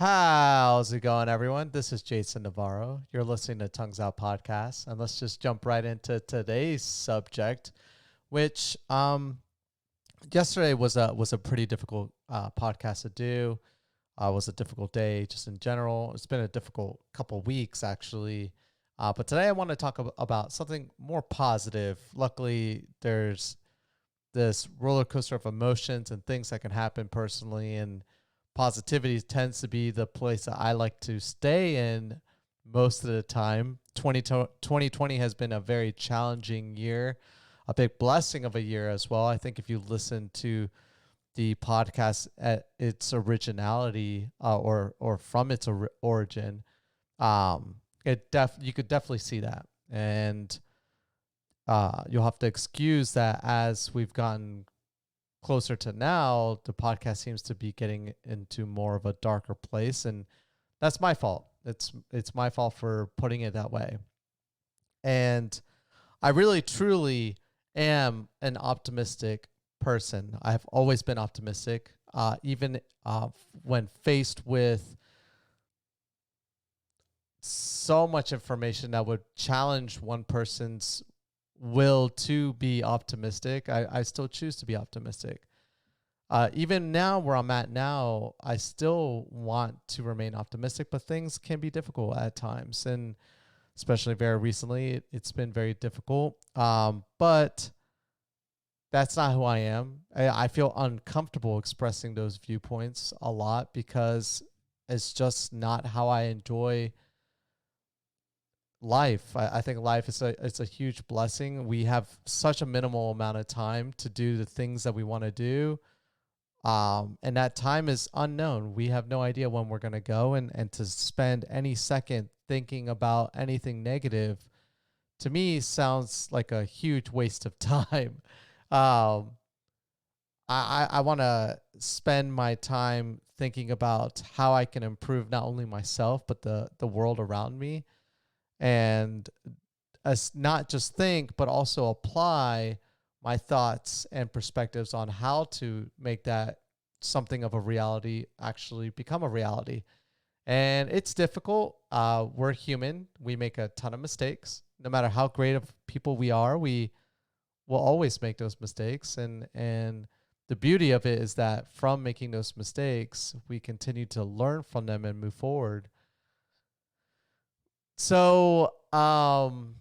How's it going, everyone? This is Jason Navarro. You're listening to Tongues Out Podcast, and let's just jump right into today's subject, which yesterday was a pretty difficult podcast to do. Was a difficult day just in general. It's been a difficult couple weeks actually, but today I want to talk about something more positive. Luckily, there's this roller coaster of emotions and things that can happen personally, and positivity tends to be the place that I like to stay in most of the time. 2020 has been a very challenging year, a big blessing of a year as well. I think if you listen to the podcast at its originality or from its origin, you could definitely see that. And you'll have to excuse that as we've gotten closer to now, the podcast seems to be getting into more of a darker place, and that's my fault. It's my fault for putting it that way. And I really truly am an optimistic person. I've always been optimistic, even when faced with so much information that would challenge one person's will to be optimistic. I still choose to be optimistic. Even now where I'm at now, I still want to remain optimistic, but things can be difficult at times. And especially very recently, it's been very difficult. But that's not who I am. I feel uncomfortable expressing those viewpoints a lot because it's just not how I enjoy life. I think life is it's a huge blessing. We have such a minimal amount of time to do the things that we want to do. And that time is unknown. We have no idea when we're going to go, and to spend any second thinking about anything negative to me sounds like a huge waste of time. I want to spend my time thinking about how I can improve not only myself, but the world around me, and as not just think, but also apply my thoughts and perspectives on how to make that something of a reality actually become a reality. And it's difficult. We're human. We make a ton of mistakes. No matter how great of people we are, we will always make those mistakes. And the beauty of it is that from making those mistakes, we continue to learn from them and move forward. So, the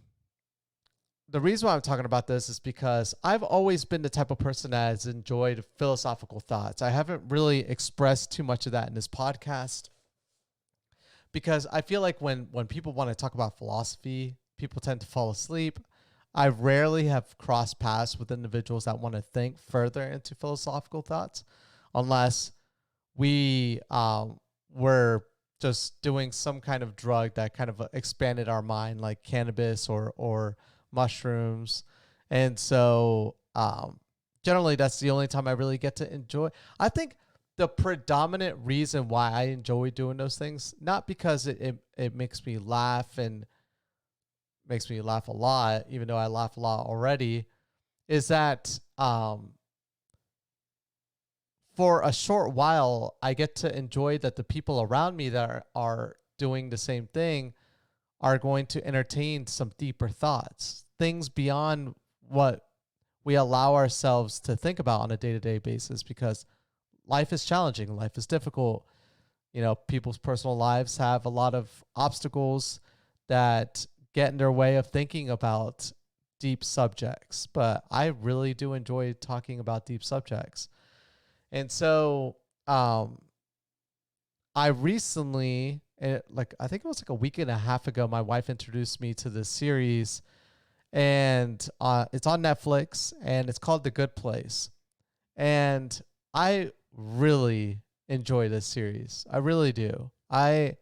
reason why I'm talking about this is because I've always been the type of person that has enjoyed philosophical thoughts. I haven't really expressed too much of that in this podcast because I feel like when people want to talk about philosophy, people tend to fall asleep. I rarely have crossed paths with individuals that want to think further into philosophical thoughts unless we were just doing some kind of drug that kind of expanded our mind, like cannabis or mushrooms. And so generally that's the only time I really get to enjoy. I think the predominant reason why I enjoy doing those things, not because it makes me laugh and makes me laugh a lot, even though I laugh a lot already, is that for a short while, I get to enjoy that the people around me that are doing the same thing are going to entertain some deeper thoughts, things beyond what we allow ourselves to think about on a day-to-day basis, because life is challenging, life is difficult. You know, people's personal lives have a lot of obstacles that get in their way of thinking about deep subjects, but I really do enjoy talking about deep subjects. And so I recently, I think it was like a week and a half ago, my wife introduced me to this series, and it's on Netflix, and it's called The Good Place. And I really enjoy this series. I really do. I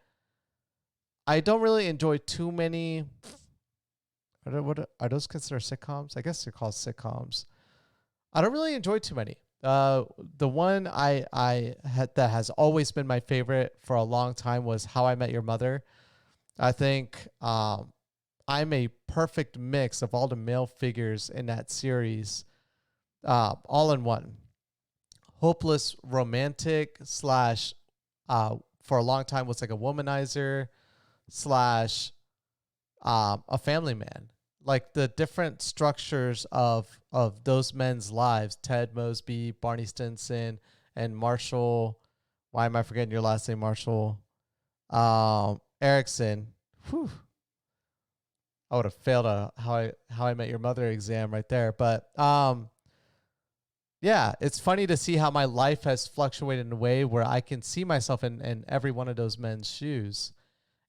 don't really enjoy too many. What are those considered sitcoms? I guess they're called sitcoms. I don't really enjoy too many. The one I had that has always been my favorite for a long time was How I Met Your Mother. I think I'm a perfect mix of all the male figures in that series, all in one. Hopeless romantic slash for a long time was like a womanizer slash a family man. Like the different structures of those men's lives, Ted Mosby, Barney Stinson, and Marshall. Why am I forgetting your last name, Marshall? Erickson. Whew. I would have failed a how I met your mother exam right there. But yeah, it's funny to see how my life has fluctuated in a way where I can see myself in every one of those men's shoes.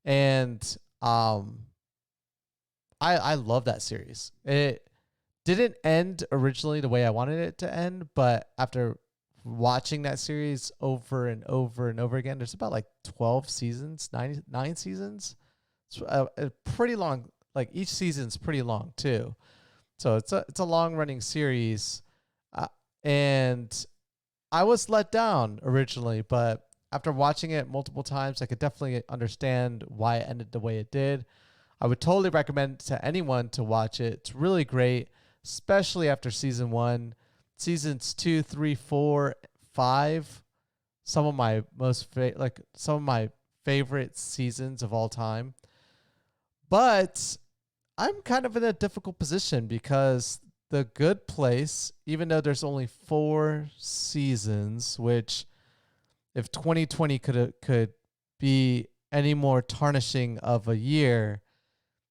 And I love that series. It didn't end originally the way I wanted it to end, but after watching that series over and over and over again, there's about like 12 seasons, nine seasons. It's a pretty long, like each season's pretty long too. So it's a long running series. And I was let down originally, but after watching it multiple times, I could definitely understand why it ended the way it did. I would totally recommend to anyone to watch it. It's really great, especially after season 1. Seasons 2, 3, 4, 5, some of my some of my favorite seasons of all time. But I'm kind of in a difficult position because The Good Place, even though there's only 4 seasons, which if 2020 could be any more tarnishing of a year,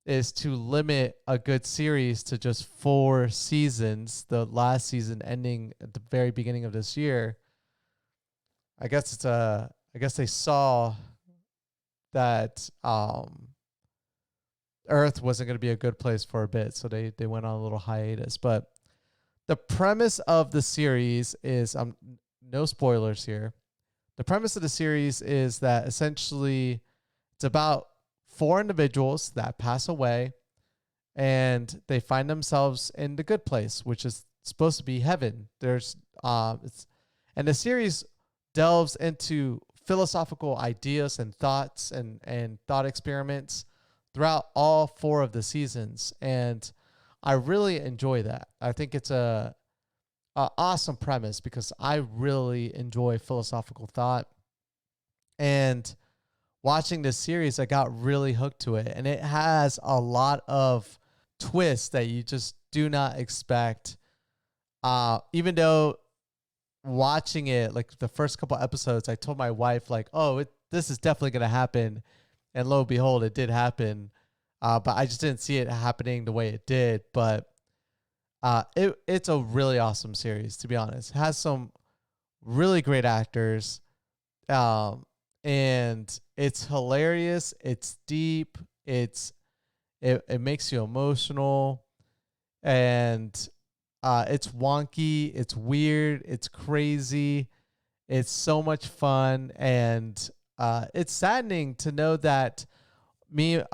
is to limit a good series to just 4 seasons, the last season ending at the very beginning of this year. I guess they saw that Earth wasn't going to be a good place for a bit, so they went on a little hiatus. But the premise of the series is no spoilers here. The premise of the series is that essentially it's about 4 individuals that pass away and they find themselves in the good place, which is supposed to be heaven. And the series delves into philosophical ideas and thoughts and thought experiments throughout all 4 of the seasons. And I really enjoy that. I think it's a awesome premise because I really enjoy philosophical thought. And watching this series, I got really hooked to it. And it has a lot of twists that you just do not expect. Even though watching it, like the first couple episodes, I told my wife, like, oh, this is definitely going to happen. And lo and behold, it did happen. But I just didn't see it happening the way it did. But it's a really awesome series, to be honest. It has some really great actors. And it's hilarious. It's deep. It makes you emotional, and it's wonky. It's weird. It's crazy. It's so much fun, and it's saddening to know that we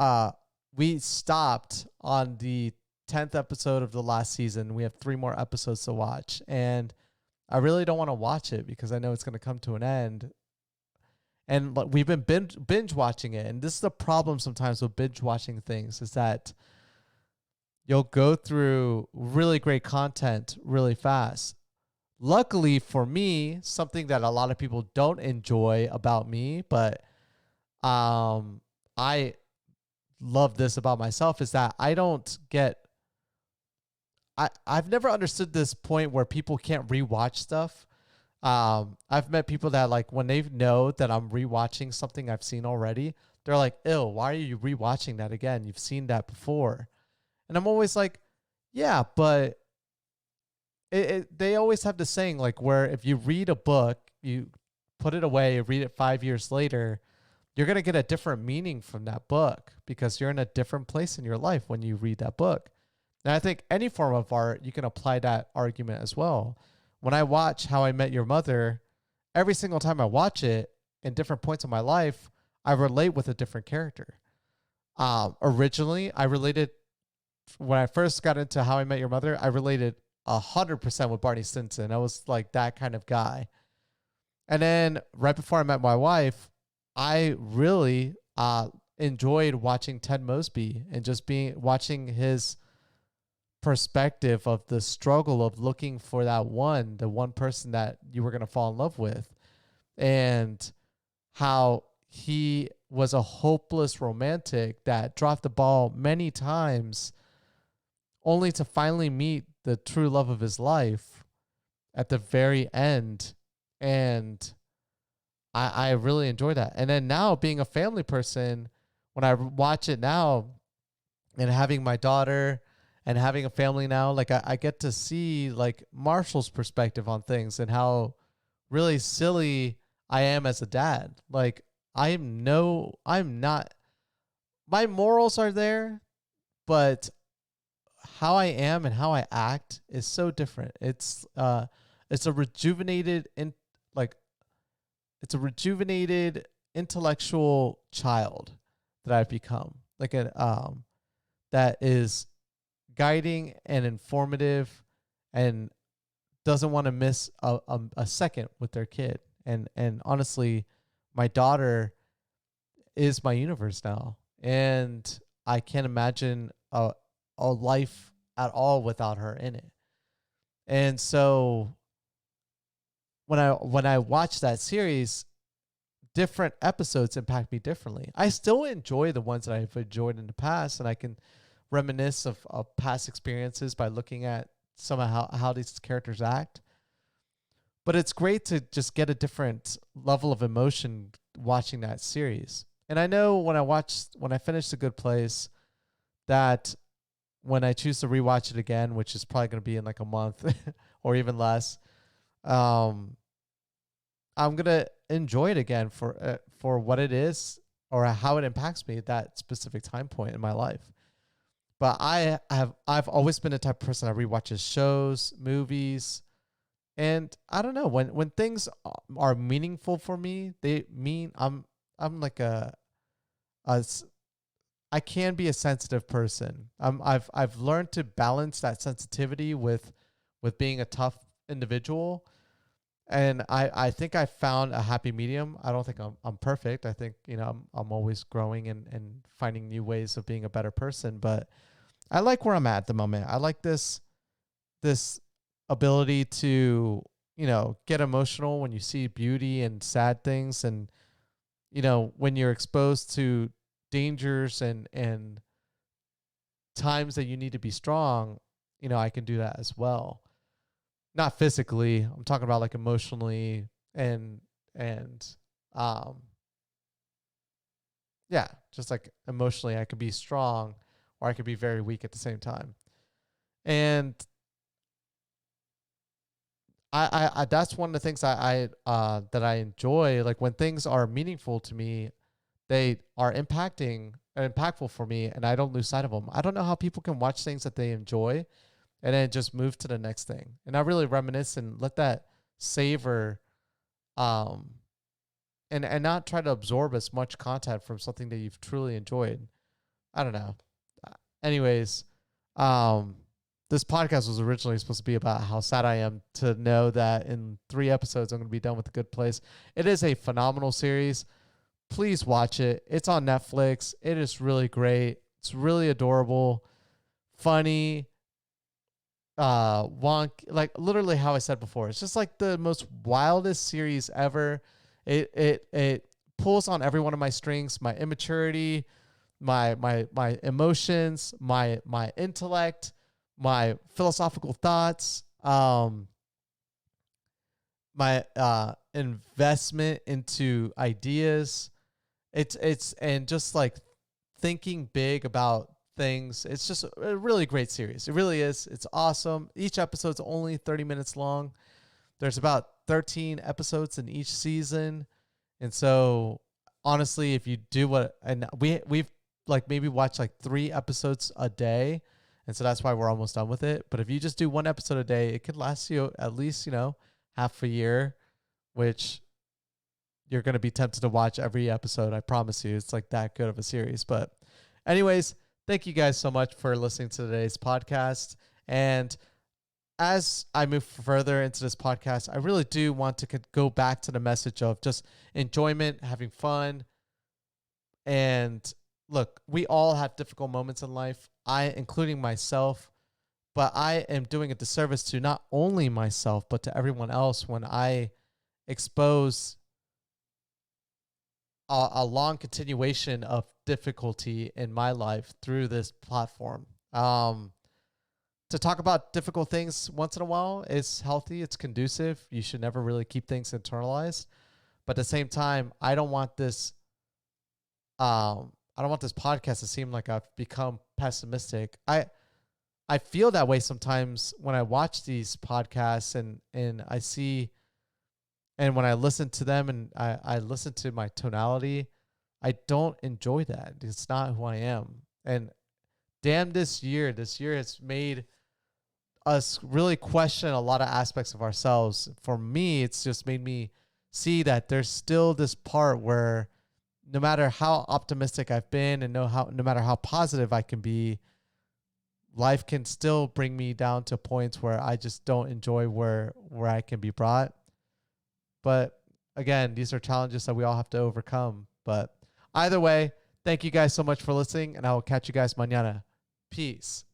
stopped on the 10th episode of the last season. We have 3 more episodes to watch, and I really don't want to watch it because I know it's going to come to an end. And we've been binge watching it. And this is the problem sometimes with binge watching things, is that you'll go through really great content really fast. Luckily for me, something that a lot of people don't enjoy about me, but I love this about myself, is that I've never understood this point where people can't rewatch stuff. I've met people that, like, when they know that I'm rewatching something I've seen already, they're like, ew, why are you rewatching that again? You've seen that before. And I'm always like, yeah, but they always have the saying, like, where if you read a book, you put it away, read it 5 years later, you're going to get a different meaning from that book because you're in a different place in your life when you read that book. And I think any form of art, you can apply that argument as well. When I watch How I Met Your Mother, every single time I watch it in different points of my life, I relate with a different character. Originally, when I first got into How I Met Your Mother, I related 100% with Barney Stinson. I was like that kind of guy. And then right before I met my wife, I really enjoyed watching Ted Mosby and just watching his perspective of the struggle of looking for the one person that you were going to fall in love with, and how he was a hopeless romantic that dropped the ball many times only to finally meet the true love of his life at the very end. And I really enjoy that. And then now, being a family person, when I watch it now and having my daughter and having a family now, like I get to see like Marshall's perspective on things and how really silly I am as a dad. Like I'm not, my morals are there, but how I am and how I act is so different. It's a rejuvenated in like it's a rejuvenated intellectual child that I've become. Like an that is guiding and informative and doesn't want to miss a second with their kid. And honestly, my daughter is my universe now. And I can't imagine a life at all without her in it. And so when I watch that series, different episodes impact me differently. I still enjoy the ones that I've enjoyed in the past, and I can reminisce of past experiences by looking at some of how these characters act. But it's great to just get a different level of emotion watching that series. And I know when I finish The Good Place, that when I choose to rewatch it again, which is probably going to be in like a month or even less, um, I'm gonna enjoy it again for what it is or how it impacts me at that specific time point in my life. But I've always been the type of person that rewatches shows, movies, and I don't know, when things are meaningful for me, they mean I'm like a I can be a sensitive person. I've learned to balance that sensitivity with being a tough individual, and I think I found a happy medium. I don't think I'm perfect. I think I'm always growing and finding new ways of being a better person. But I like where I'm at the moment. I like this ability to get emotional when you see beauty and sad things, and when you're exposed to dangers and times that you need to be strong. I can do that as well. Not physically. I'm talking about like emotionally and um yeah, just like emotionally I could be strong or I could be very weak at the same time. And I that's one of the things I that I enjoy. Like when things are meaningful to me, they are impactful for me, and I don't lose sight of them. I don't know how people can watch things that they enjoy and then just move to the next thing and not really reminisce and let that savor, um and not try to absorb as much content from something that you've truly enjoyed. I don't know. Anyways, um this podcast was originally supposed to be about how sad I am to know that in 3 episodes I'm going to be done with The Good Place. It is a phenomenal series. Please watch it. It's on Netflix. It is really great. It's really adorable, funny, wonk, like literally how I said before. It's just like the most wildest series ever. It pulls on every one of my strings, my immaturity, my emotions, my intellect, my philosophical thoughts, my investment into ideas. It's and just like thinking big about things. It's just a really great series. It really is. It's awesome. Each episode's only 30 minutes long. There's about 13 episodes in each season. And so honestly, if you do and we've like maybe watched like 3 episodes a day. And so that's why we're almost done with it. But if you just do 1 episode a day, it could last you at least, half a year, which you're going to be tempted to watch every episode. I promise you. It's like that good of a series. But anyways, thank you guys so much for listening to today's podcast. And as I move further into this podcast, I really do want to go back to the message of just enjoyment, having fun. And look, we all have difficult moments in life, including myself, but I am doing a disservice to not only myself, but to everyone else when I expose a long continuation of difficulty in my life through this platform. To talk about difficult things once in a while is healthy. It's conducive. You should never really keep things internalized. But at the same time, I don't want this. I don't want this podcast to seem like I've become pessimistic. I feel that way sometimes when I watch these podcasts and I see, and when I listen to them and I listen to my tonality, I don't enjoy that. It's not who I am. And damn, this year has made us really question a lot of aspects of ourselves. For me, it's just made me see that there's still this part where no matter how optimistic I've been and no matter how positive I can be, life can still bring me down to points where I just don't enjoy where I can be brought. But again, these are challenges that we all have to overcome. But either way, thank you guys so much for listening, and I will catch you guys mañana. Peace.